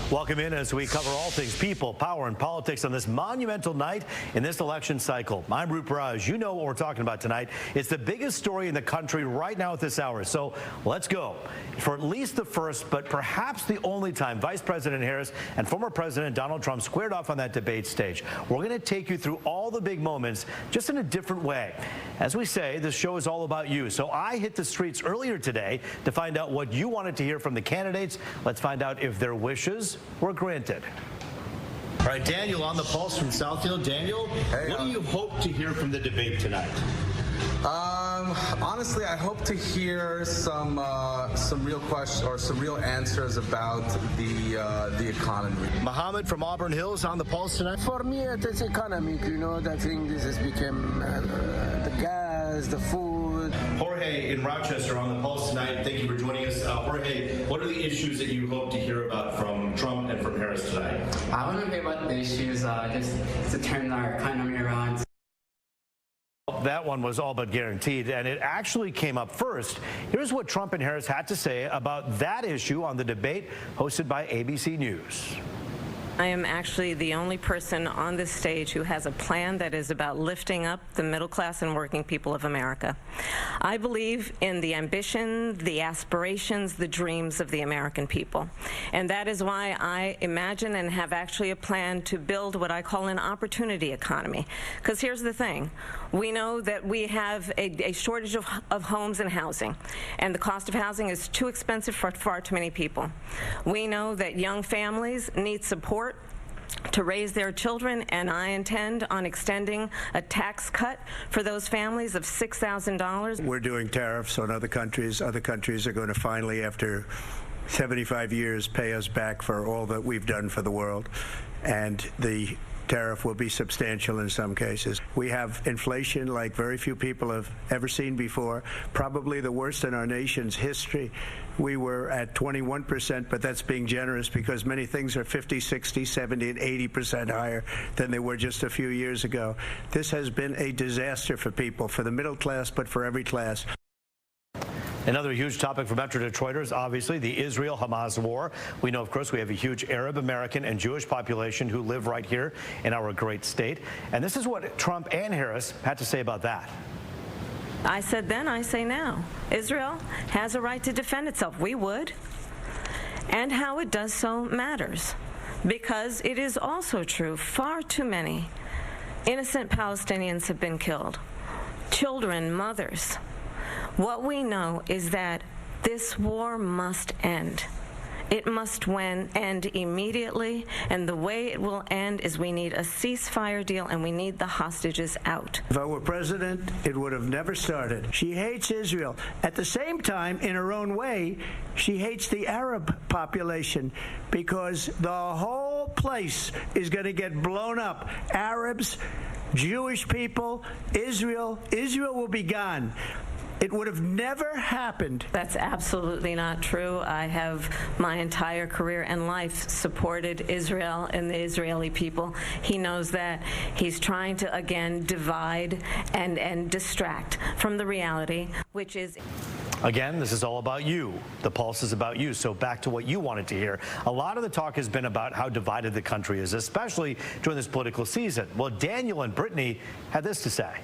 Welcome in as we cover all things people, power, and politics on this monumental night in this election cycle. I'm Roop Raj. You know what we're talking about tonight. It's the biggest story in the country right now at this hour. So let's go. For at least the first, but perhaps the only time, Vice President Harris and former President Donald Trump squared off on that debate stage. We're going to take you through all the big moments, just in a different way. As we say, this show is all about you. So I hit the streets earlier today to find out what you wanted to hear from the candidates. Let's find out if their wishes were granted. All right, Daniel on the pulse from Southfield. Daniel, hey, what do you hope to hear from the debate tonight? Honestly, I hope to hear some real questions or some real answers about the economy. Mohammed from Auburn Hills on the pulse tonight. For me, it is economic. You know, I think this has become the gas, the food. Jorge in Rochester on the pulse tonight. Thank you for joining us. Jorge, what are the issues that you hope to hear about from Trump and from Harris tonight? I want to hear about the issues just to turn our economy around. That one was all but guaranteed, and it actually came up first. Here's what Trump and Harris had to say about that issue on the debate hosted by ABC News. I am actually the only person on this stage who has a plan that is about lifting up the middle class and working people of America. I believe in the ambition, the aspirations, the dreams of the American people. And that is why I imagine and have actually a plan to build what I call an opportunity economy. Because here's the thing. We know that we have a shortage of homes and housing, and the cost of housing is too expensive for far too many people. We know that young families need support to raise their children, and I intend on extending a tax cut for those families of $6,000. We're doing tariffs on other countries. Other countries are going to finally, after 75 years, pay us back for all that we've done for the world. And the tariff will be substantial in some cases. We have inflation like very few people have ever seen before, probably the worst in our nation's history. We were at 21%, but that's being generous because many things are 50, 60, 70, and 80% higher than they were just a few years ago. This has been a disaster for people, for the middle class, but for every class. Another huge topic for Metro Detroiters, obviously, the Israel-Hamas war. We know, of course, we have a huge Arab American and Jewish population who live right here in our great state. And this is what Trump and Harris had to say about that. I said then, I say now. Israel has a right to defend itself. We would. And how it does so matters. Because it is also true, far too many innocent Palestinians have been killed. Children, mothers. What we know is that this war must end. It must end immediately, and the way it will end is we need a ceasefire deal and we need the hostages out. If I were president, it would have never started. She hates Israel. At the same time, in her own way, she hates the Arab population because the whole place is going to get blown up. Arabs, Jewish people, Israel will be gone. It would have never happened. That's absolutely not true. I have my entire career and life supported Israel and the Israeli people. He knows that. He's trying to, again, divide and distract from the reality, which is... Again, this is all about you. The pulse is about you. So back to what you wanted to hear. A lot of the talk has been about how divided the country is, especially during this political season. Well, Daniel and Brittany had this to say.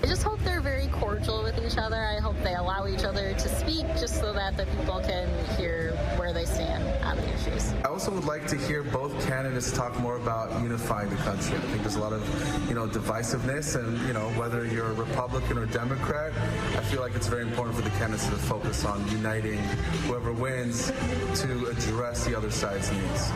I just hope they're very cordial with each other. I hope they allow each other to speak just so that the people can hear where they stand on the issues. I also would like to hear both candidates talk more about unifying the country. I think there's a lot of, divisiveness, and, whether you're a Republican or Democrat, I feel like it's very important for the candidates to focus on uniting whoever wins to address the other side's needs.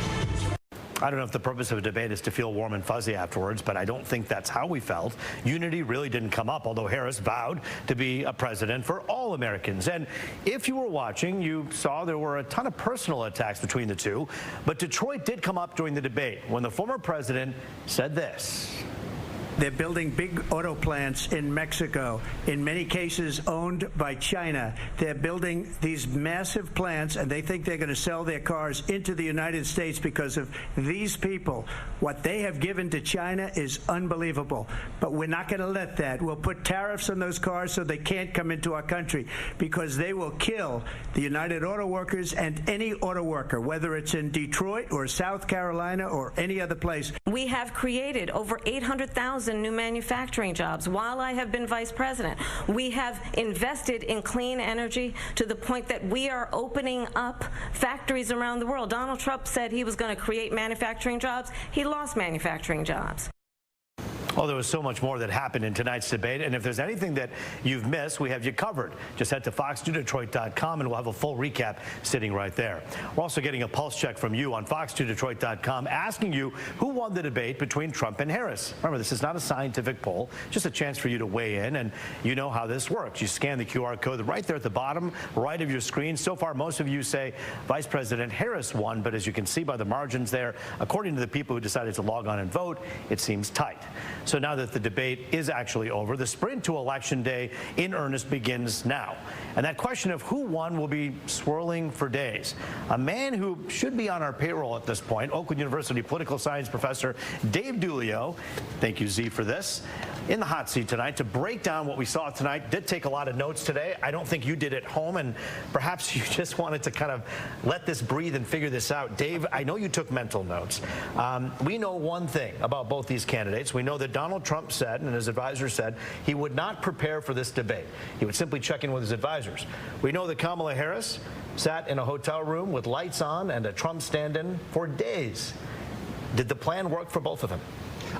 I don't know if the purpose of a debate is to feel warm and fuzzy afterwards, but I don't think that's how we felt. Unity really didn't come up, although Harris vowed to be a president for all Americans. And if you were watching, you saw there were a ton of personal attacks between the two. But Detroit did come up during the debate when the former president said this. They're building big auto plants in Mexico, in many cases owned by China. They're building these massive plants, and they think they're going to sell their cars into the United States because of these people. What they have given to China is unbelievable. But we're not going to let that. We'll put tariffs on those cars so they can't come into our country, because they will kill the United Auto Workers and any auto worker, whether it's in Detroit or South Carolina or any other place. We have created over 800,000 new manufacturing jobs while I have been vice president. We have invested in clean energy to the point that we are opening up factories around the world. Donald Trump said he was going to create manufacturing jobs. He lost manufacturing jobs. Oh, there was so much more that happened in tonight's debate, and if there's anything that you've missed, we have you covered. Just head to fox2detroit.com and we'll have a full recap sitting right there. We're also getting a pulse check from you on fox2detroit.com asking you who won the debate between Trump and Harris. Remember, this is not a scientific poll, just a chance for you to weigh in, and you know how this works. You scan the QR code right there at the bottom right of your screen. So far, most of you say Vice President Harris won, but as you can see by the margins there, according to the people who decided to log on and vote, it seems tight. So now that the debate is actually over, the sprint to Election Day in earnest begins now. And that question of who won will be swirling for days. A man who should be on our payroll at this point, Oakland University political science professor Dave Dulio, thank you, Z, for this, in the hot seat tonight to break down what we saw tonight. Did take a lot of notes today. I don't think you did at home, and perhaps you just wanted to kind of let this breathe and figure this out. Dave, I know you took mental notes. We know one thing about both these candidates. We know that Donald Trump said, and his advisor said, he would not prepare for this debate. He would simply check in with his advisors. We know that Kamala Harris sat in a hotel room with lights on and a Trump stand-in for days. Did the plan work for both of them?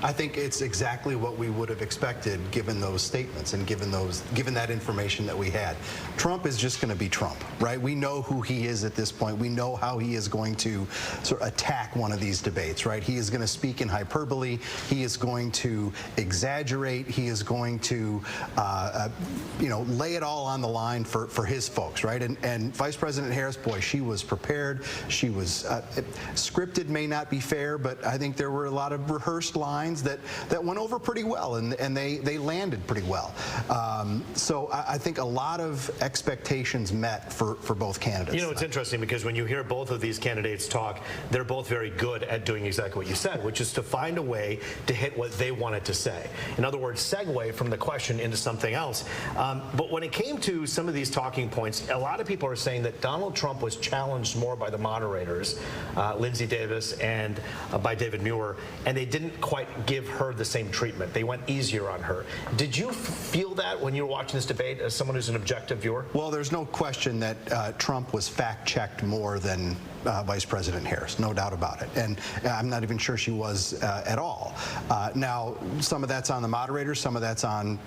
I think it's exactly what we would have expected given those statements and given that information that we had. Trump is just going to be Trump, right? We know who he is at this point. We know how he is going to sort of attack one of these debates, right? He is going to speak in hyperbole. He is going to exaggerate. He is going to, lay it all on the line for his folks, right? And Vice President Harris, boy, she was prepared. She was scripted, may not be fair, but I think there were a lot of rehearsed lines that went over pretty well, and they landed pretty well. So I think a lot of expectations met for both candidates. You know, it's interesting because when you hear both of these candidates talk, they're both very good at doing exactly what you said, which is to find a way to hit what they wanted to say. In other words, segue from the question into something else. But when it came to some of these talking points, a lot of people are saying that Donald Trump was challenged more by the moderators, Lindsey Davis and by David Muir, and they didn't quite give her the same treatment. They went easier on her. Did you feel that when you were watching this debate as someone who's an objective viewer? Well, there's no question that Trump was fact-checked more than Vice President Harris, no doubt about it. And I'm not even sure she was at all. Now, some of that's on the moderators, some of that's on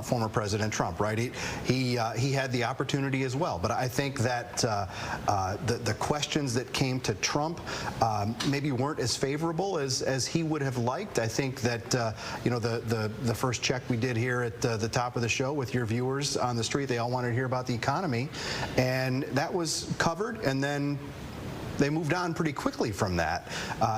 former President Trump, right? He had the opportunity as well. But I think that the questions that came to Trump maybe weren't as favorable as he would have liked. I think that the first check we did here at the top of the show with your viewers on the street, they all wanted to hear about the economy, and that was covered, and then they moved on pretty quickly from that.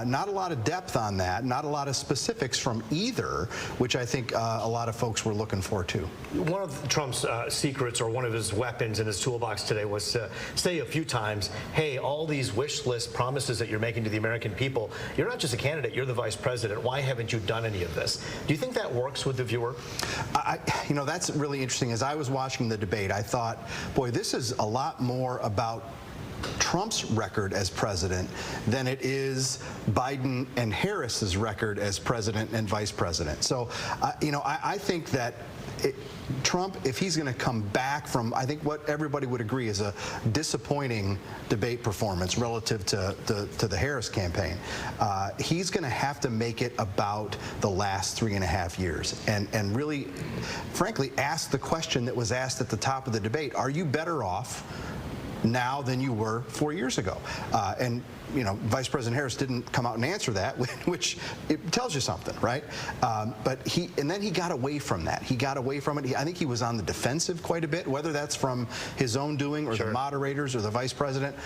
Not a lot of depth on that, not a lot of specifics from either, which I think a lot of folks were looking for too. One of Trump's secrets, or one of his weapons in his toolbox today, was to say a few times, hey, all these wish list promises that you're making to the American people, you're not just a candidate, you're the vice president. Why haven't you done any of this? Do you think that works with the viewer? That's really interesting. As I was watching the debate, I thought, boy, this is a lot more about Trump's record as president than it is Biden and Harris's record as president and vice president. So, I think that Trump, if he's going to come back from, I think what everybody would agree is a disappointing debate performance relative to the Harris campaign, he's going to have to make it about the last 3.5 years and really, frankly, ask the question that was asked at the top of the debate: are you better off now than you were 4 years ago. And you know, Vice President Harris didn't come out and answer that, which it tells you something, right? But then he got away from that. He got away from it. I think he was on the defensive quite a bit, whether that's from his own doing or the moderators or the vice president.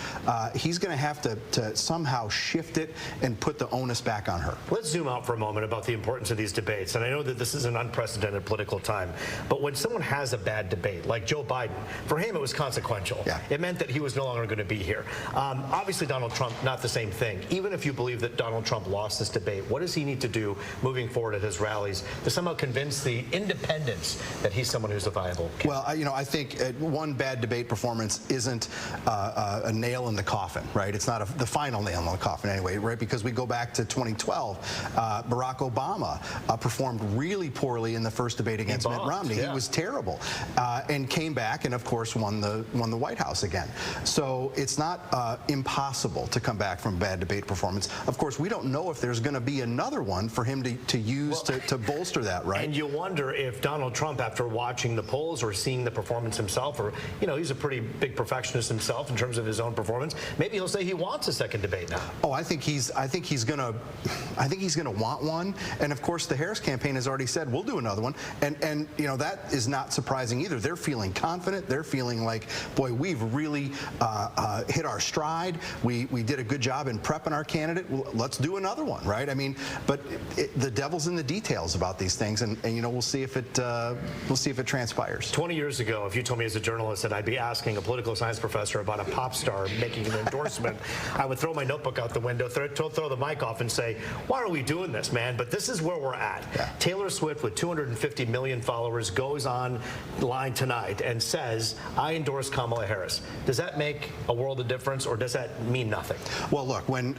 He's going to have to somehow shift it and put the onus back on her. Let's zoom out for a moment about the importance of these debates. And I know that this is an unprecedented political time, but when someone has a bad debate, like Joe Biden, for him it was consequential. Yeah. It meant that he was no longer going to be here. Obviously, Donald Trump, not the same thing. Even if you believe that Donald Trump lost this debate, what does he need to do moving forward at his rallies to somehow convince the independents that he's someone who's a viable candidate? Well, you know, I think one bad debate performance isn't a nail in the coffin, right? It's not the final nail in the coffin anyway, right? Because we go back to 2012, Barack Obama performed really poorly in the first debate against Mitt Romney. Yeah. He was terrible, and came back and, of course, won the White House again. So it's not impossible to come back from bad debate performance. Of course, we don't know if there's going to be another one for him to use to bolster that, right? And you wonder if Donald Trump, after watching the polls or seeing the performance himself, or, you know, he's a pretty big perfectionist himself in terms of his own performance, maybe he'll say he wants a second debate now. Oh, I think he's gonna want one. And of course, the Harris campaign has already said we'll do another one. And you know, that is not surprising either. They're feeling confident. They're feeling like, boy, we've really hit our stride. We did a good job in prepping our candidate. Well, let's do another one, right? I mean, but the devil's in the details about these things, and you know, we'll see if it transpires. 20 years ago, if you told me as a journalist that I'd be asking a political science professor about a pop star making an endorsement, I would throw my notebook out the window, throw the mic off, and say, "Why are we doing this, man?" But this is where we're at. Yeah. Taylor Swift, with 250 million followers, goes on line tonight and says, "I endorse Kamala Harris." Does that make a world of difference, or does that mean nothing? Well, look, when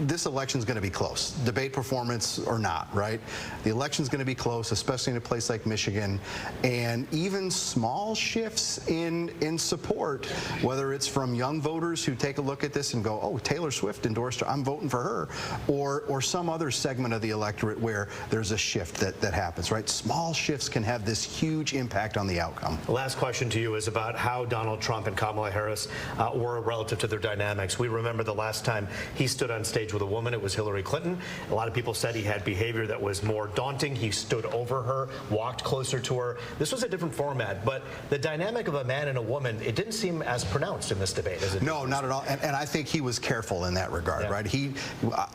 this election's going to be close, debate performance or not, right? The election's going to be close, especially in a place like Michigan, and even small shifts in support, whether it's from young voters who take a look at this and go, "Oh, Taylor Swift endorsed her, I'm voting for her," or some other segment of the electorate where there's a shift that happens, right? Small shifts can have this huge impact on the outcome. The last question to you is about how Donald Trump and Kamala Harris were relative to their dynamics. We remember the last time he stood on stage with a woman, it was Hillary Clinton. A lot of people said he had behavior that was more daunting. He stood over her, walked closer to her. This was a different format, but the dynamic of a man and a woman, it didn't seem as pronounced in this debate as it No, not at all. And I think he was careful in that regard, right?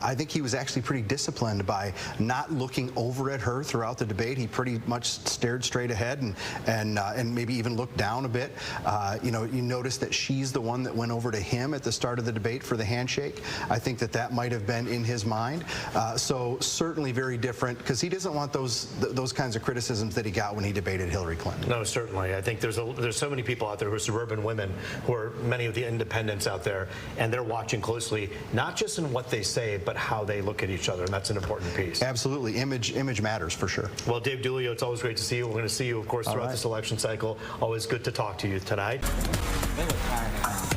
I think he was actually pretty disciplined by not looking over at her throughout the debate. He pretty much stared straight ahead and maybe even looked down a bit. You know, you notice that she's the one that went over to him at the start of the debate for the handshake. I think that might have been in his mind. So certainly very different, because he doesn't want those kinds of criticisms that he got when he debated Hillary Clinton. No, certainly. I think there's so many people out there who are suburban women, who are many of the independents out there, and they're watching closely, not just in what they say, but how they look at each other, and that's an important piece. Absolutely. Image matters for sure. Well, Dave Dulio, it's always great to see you. We're going to see you, of course, throughout this election cycle. Always good to talk to you tonight.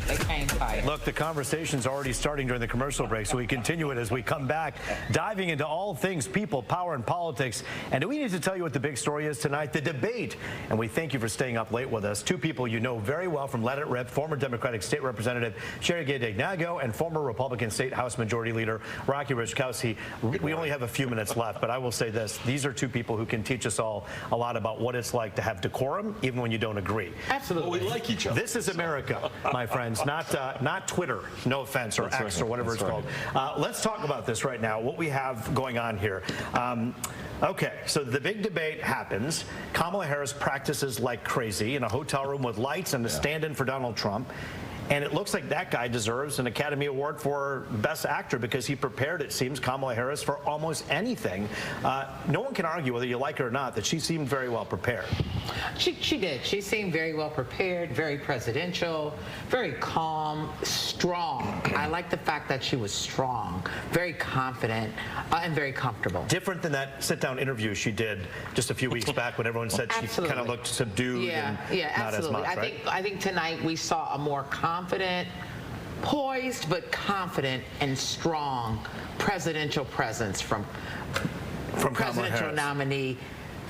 They came tight. Look, the conversation's already starting during the commercial break, so we continue it as we come back, diving into all things people, power, and politics. And do we need to tell you what the big story is tonight? The debate. And we thank you for staying up late with us. Two people you know very well from Let It Rip, former Democratic State Representative Sherry Gay-Dagnogo and former Republican State House Majority Leader Raczkowski. We only have a few minutes left, but I will say this. These are two people who can teach us all a lot about what it's like to have decorum, even when you don't agree. Absolutely. Well, we like each other. This is America, my friends, not Twitter, no offense, or X, or whatever it's called. Let's talk about this right now, what we have going on here. Okay, so the big debate happens. Kamala Harris practices like crazy in a hotel room with lights and a stand-in for Donald Trump. And it looks like that guy deserves an Academy Award for Best Actor because he prepared, it seems, Kamala Harris for almost anything. No one can argue, whether you like her or not, that she seemed very well prepared. She did. She seemed very well prepared, very presidential, very calm, strong. I like the fact that she was strong, very confident, and very comfortable. Different than that sit-down interview she did just a few weeks back when everyone said she kind of looked subdued and not as much, right? I think tonight we saw a more confident, poised but confident and strong presidential presence from presidential nominee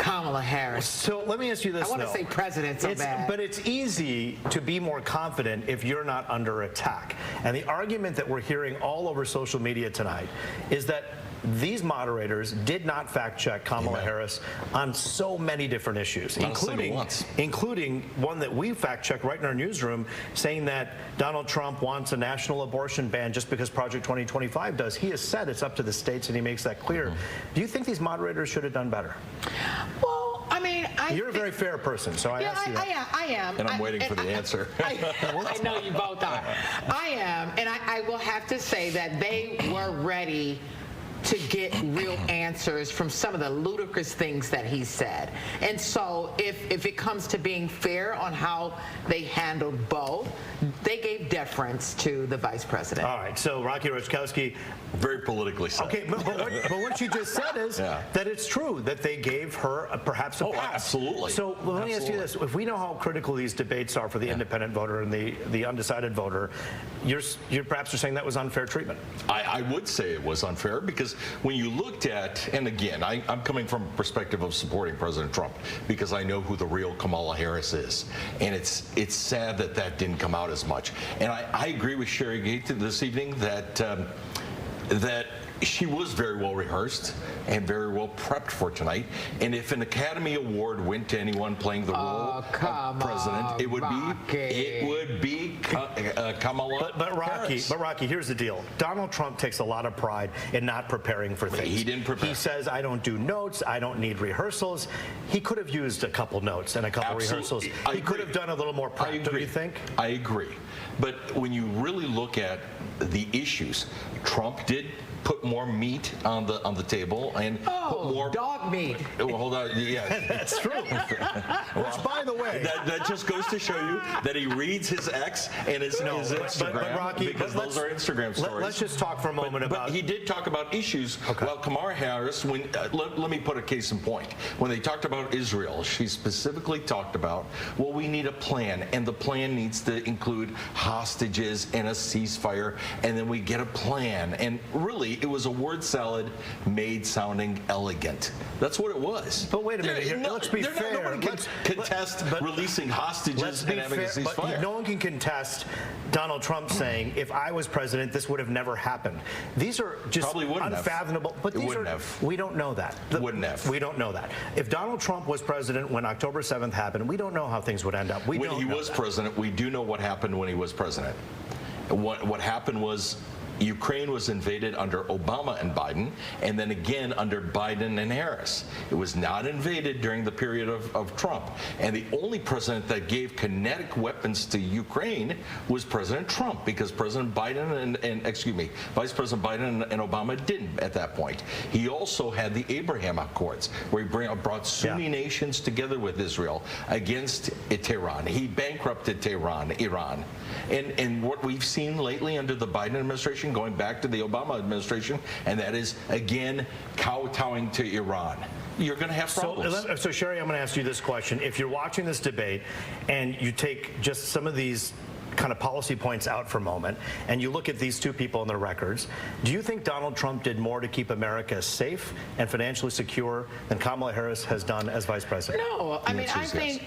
Kamala Harris. So let me ask you this, I want to though. say president so bad. But it's easy to be more confident if you're not under attack. And the argument that we're hearing all over social media tonight is that these moderators did not fact-check Kamala Harris on so many different issues, including one that we fact-checked right in our newsroom, saying that Donald Trump wants a national abortion ban just because Project 2025 does. He has said it's up to the states, and he makes that clear. Do you think these moderators should have done better? Well, I mean, you're a very fair person, so I ask you that. I am. And I'm waiting for the answer. I know you both are. I am, and I will have to say that they were ready to get real answers from some of the ludicrous things that he said. And so if it comes to being fair on how they handled both, they gave deference to the vice president. All right, so Rocky Raczkowski. Very politically said. Okay, but what you just said is that it's true that they gave her perhaps a pass. Absolutely. So let me ask you this. If we know how critical these debates are for the independent voter and the undecided voter, you're perhaps saying that was unfair treatment. I would say it was unfair because when you looked at, and again, I'm coming from a perspective of supporting President Trump because I know who the real Kamala Harris is. And it's sad that that didn't come out as much. And I agree with Sherry Gay this evening that that she was very well rehearsed and very well prepped for tonight. And if an Academy Award went to anyone playing the role of president, it would be Kamala Harris. But Rocky, here's the deal. Donald Trump takes a lot of pride in not preparing for things. He didn't prepare. He says, I don't do notes. I don't need rehearsals. He could have used a couple notes and a couple rehearsals. He could have done a little more prep, don't you think? I agree. But when you really look at the issues, Trump did put more meat on the table and put more dog meat. Well, hold on, yeah, that's true. Which, by the way, that just goes to show you that he reads his X and his Instagram, but Rocky, because those are Instagram stories. Let's just talk for a moment about. But he did talk about issues. Okay. Well, Kamala Harris, when let me put a case in point. When they talked about Israel, she specifically talked about, well, we need a plan, and the plan needs to include hostages and a ceasefire, and then we get a plan. And really, it was a word salad made sounding elegant. That's what it was. But wait a minute here. Let's be fair. Nobody can contest releasing hostages and having a ceasefire. But no one can contest Donald Trump saying, if I was president, this would have never happened. These are just unfathomable. But these are, we don't know that. Wouldn't have. We don't know that. If Donald Trump was president when October 7th happened, we don't know how things would end up. When he was president, we do know what happened when he was president. What happened was Ukraine was invaded under Obama and Biden, and then again under Biden and Harris. It was not invaded during the period of Trump. And the only president that gave kinetic weapons to Ukraine was President Trump, because President Biden Vice President Biden and Obama didn't at that point. He also had the Abraham Accords, where he brought Sunni nations together with Israel against Tehran. He bankrupted Iran. And what we've seen lately under the Biden administration, going back to the Obama administration, and that is, again, kowtowing to Iran. You're going to have problems. So, Sherry, I'm going to ask you this question. If you're watching this debate and you take just some of these kind of policy points out for a moment, and you look at these two people on their records, do you think Donald Trump did more to keep America safe and financially secure than Kamala Harris has done as vice president? No, I mean, I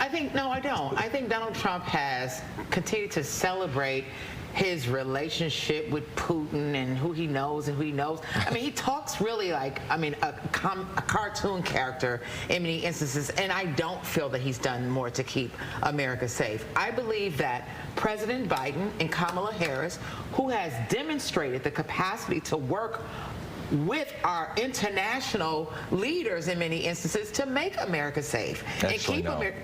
think no, I don't. I think Donald Trump has continued to celebrate his relationship with Putin and who he knows and who he knows. I mean, he talks really like, a cartoon character in many instances, and I don't feel that he's done more to keep America safe. I believe that President Biden and Kamala Harris, who has demonstrated the capacity to work with our international leaders in many instances to make America safe and keep America.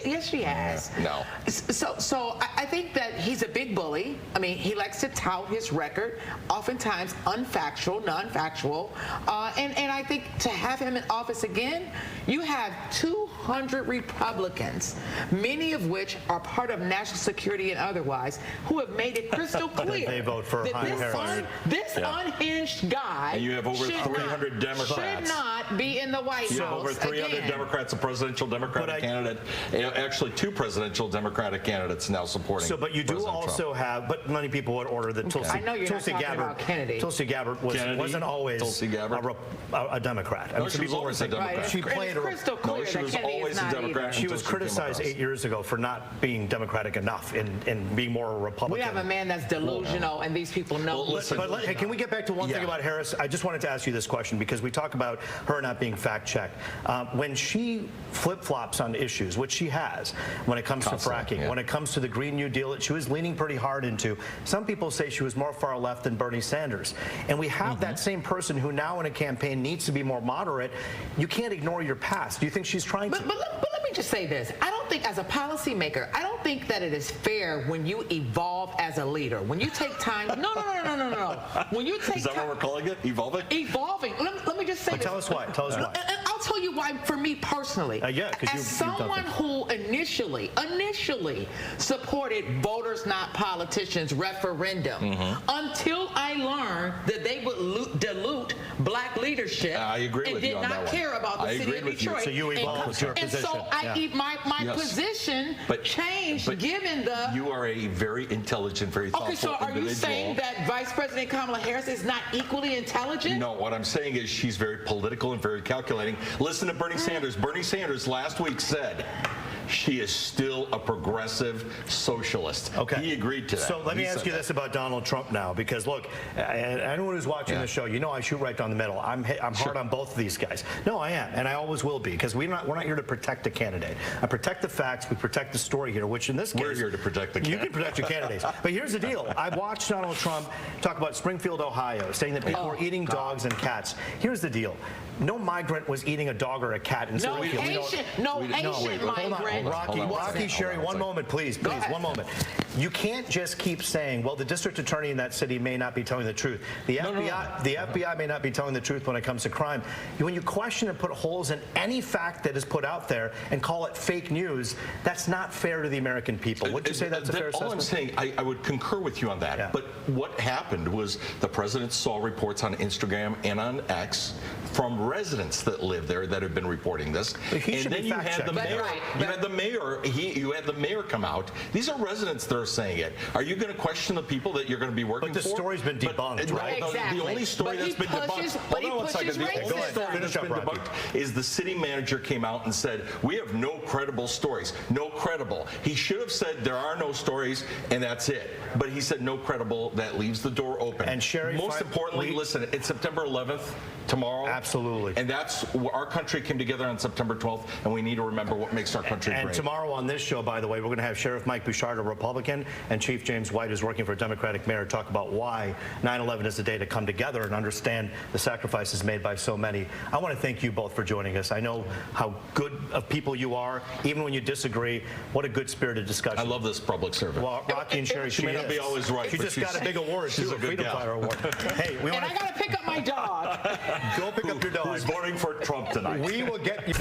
Yes, she has. No. So I think that he's a big bully. I mean, he likes to tout his record, oftentimes unfactual, non-factual, and I think to have him in office again, you have two 200 Republicans, many of which are part of national security and otherwise, who have made it crystal clear they vote for that this unhinged guy and you have over 300 Democrats should not be in the White House. Over 300 again. Democrats, a presidential Democratic candidate, actually 2 presidential Democratic candidates now supporting. So, but you do President also Trump. have, but many people would order that Tulsi. I know you're not talking about Kennedy. Tulsi Gabbard wasn't always a Democrat. I mean, she was always a Democrat. Right. She played crystal clear she was always a Democrat. She was criticized 8 years ago for not being Democratic enough and being more a Republican. We have a man that's delusional, and these people know. Hey, can we get back to one thing about Harris? I just wanted to ask you this question because we talk about her not being fact-checked. When she flip-flops on issues, which she has, when it comes to fracking, when it comes to the Green New Deal that she was leaning pretty hard into, some people say she was more far left than Bernie Sanders. And we have that same person who now in a campaign needs to be more moderate. You can't ignore your past. Do you think she's trying to? But let me just say this. I don't think, as a policymaker, I don't think that it is fair when you evolve as a leader. When you take time. No. When you take Is that what we're calling it? Evolving? Evolving. Let me just say this. Tell us why. Tell us why. And I'll tell you why, for me personally. As someone who initially supported voters not politicians referendum until I learned that they would dilute black leadership. I agree with you on that one. And did not care about the city of Detroit. So you evolved your position. And so my position changed given the... You are a very intelligent, very thoughtful individual. Okay, so are you saying that Vice President Kamala Harris is not equally intelligent? No, what I'm saying is she's very political and very calculating. Listen to Bernie Sanders. Bernie Sanders last week said she is still a progressive socialist. Okay. He agreed to that. So let me ask you this about Donald Trump now, because look, anyone who's watching the show, you know I shoot right down the middle. I'm hard on both of these guys. No, I am, and I always will be, because we're not here to protect a candidate. I protect the facts. We protect the story here, which in this case, we're here to protect the candidate. You can protect your candidates. But here's the deal. I watched Donald Trump talk about Springfield, Ohio, saying that people were eating dogs and cats. Here's the deal. No migrant was eating a dog or a cat in Springfield. No Haitian migrant. Rocky, Sherry, one moment, please, one moment. You can't just keep saying, well, the district attorney in that city may not be telling the truth. The FBI may not be telling the truth when it comes to crime. When you question and put holes in any fact that is put out there and call it fake news, that's not fair to the American people. Would you say that's a fair assessment? All I'm saying, I would concur with you on that. Yeah. But what happened was the president saw reports on Instagram and on X from residents that live there that have been reporting this. And then you had the mayor. You had the mayor come out. These are residents that are saying it. Are you going to question the people that you're going to be working for? But the story's been debunked, right? The only story that's been debunked. Hold on one second. The only story that's been debunked is the city manager came out and said, we have no credible stories. No credible. He should have said there are no stories and that's it. But he said no credible. That leaves the door open. And Sherry, most importantly, listen, it's September 11th tomorrow. Absolutely. And that's our country came together on September 12th, and we need to remember what makes our country great. And tomorrow on this show, by the way, we're going to have Sheriff Mike Bouchard, a Republican, and Chief James White, who's working for a Democratic mayor, talk about why 9/11 is the day to come together and understand the sacrifices made by so many. I want to thank you both for joining us. I know how good of people you are, even when you disagree. What a good spirited discussion. I love this public servant. Well, Rocky and Sherry, she may not be always right. She just got a big award. She's a Freedom Fighter award. Hey, and I got to pick up my dog. Go pick up your dog. Who's voting for Trump tonight? We will get you.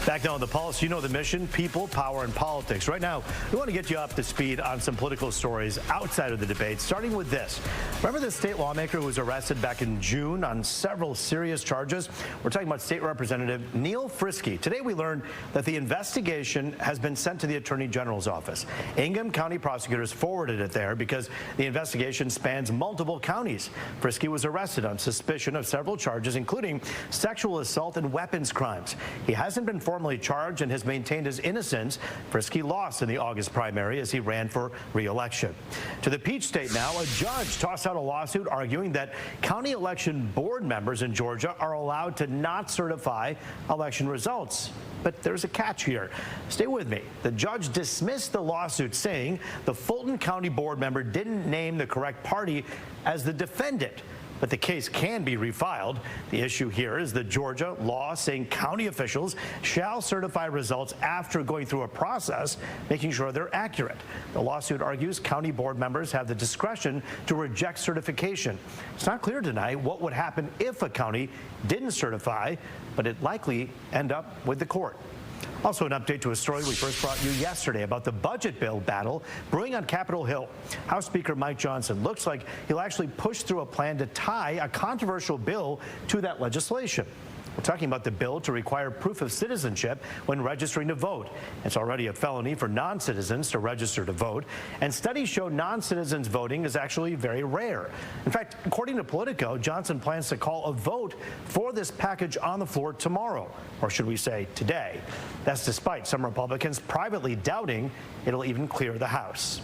Back now on The Pulse, you know the mission, people, power, and politics. Right now, we want to get you up to speed on some political stories outside of the debate, starting with this. Remember the state lawmaker who was arrested back in June on several serious charges? We're talking about State Representative Neil Frisky. Today we learned that the investigation has been sent to the Attorney General's office. Ingham County prosecutors forwarded it there because the investigation spans multiple counties. Frisky was arrested on suspicion of several charges, including sexual assault and weapons crimes. He hasn't been formally charged and has maintained his innocence. Frisky lost in the August primary as he ran for re-election. To the Peach State now, a judge tossed out a lawsuit arguing that county election board members in Georgia are allowed to not certify election results. But there's a catch here. Stay with me. The judge dismissed the lawsuit, saying the Fulton County board member didn't name the correct party as the defendant. but the case can be refiled. The issue here is the Georgia law saying county officials shall certify results after going through a process, making sure they're accurate. The lawsuit argues county board members have the discretion to reject certification. It's not clear tonight what would happen if a county didn't certify, but it likely end up with the court. Also, an update to a story we first brought you yesterday about the budget bill battle brewing on Capitol Hill. House Speaker Mike Johnson looks like he'll actually push through a plan to tie a controversial bill to that legislation. We're talking about the bill to require proof of citizenship when registering to vote. It's already a felony for non-citizens to register to vote, and studies show non-citizens voting is actually very rare. In fact, according to Politico, Johnson plans to call a vote for this package on the floor tomorrow, or should we say today. That's despite some Republicans privately doubting it'll even clear the House.